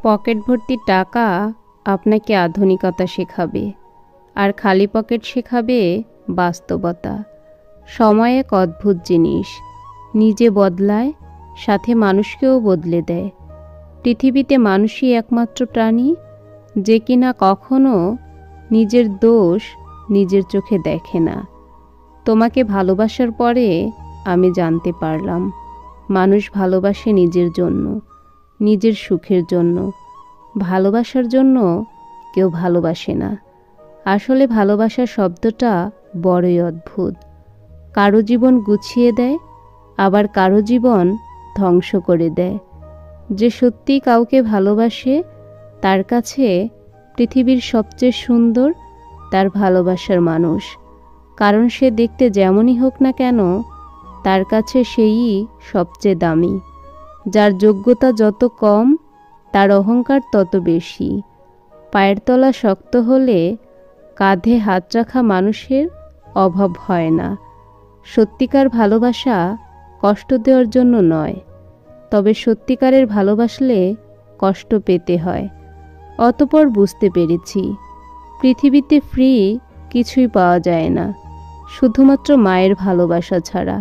Pocket ভর্তি টাকা আপনাকে আধুনিকতা শেখাবে, আর খালি পকেট শেখাবে বাস্তবতা। সময় এক অদ্ভুত জিনিস, নিজে বদলায়, সাথে মানুষকেও বদলে দেয়। পৃথিবীতে মানুষই একমাত্র প্রাণী যে কিনা কখনো নিজের দোষ নিজের চোখে দেখে না। তোমাকে ভালোবাসার পরে আমি জানতে পারলাম, মানুষ ভালোবাসে নিজের জন্য, নিজের সুখের জন্য। ভালোবাসার জন্য কেউ ভালোবাসে না। আসলে ভালোবাসা শব্দটা বড়ই অদ্ভুত। কারো জীবন গুছিয়ে দেয়, আবার কারো জীবন ধ্বংস করে দেয়। যে সত্যি কাউকে ভালোবাসে তার কাছে পৃথিবীর সবচেয়ে সুন্দর তার ভালোবাসার মানুষ। কারণ সে দেখতে যেমনই হোক না কেন, তার কাছে সেই সবচেয়ে দামি। যার যোগ্যতা যত কম, তার অহংকার তত বেশি। পায়ের তলা শক্ত হলে কাঁধে হাত রাখা মানুষের অভাব হয় না। সত্যিকার ভালোবাসা কষ্ট দেওয়ার জন্য নয়, তবে সত্যিকারের ভালোবাসলে কষ্ট পেতে হয়। অতঃপর বুঝতে পেরেছি, পৃথিবীতে ফ্রি কিছুই পাওয়া যায় না, শুধুমাত্র মায়ের ভালোবাসা ছাড়া।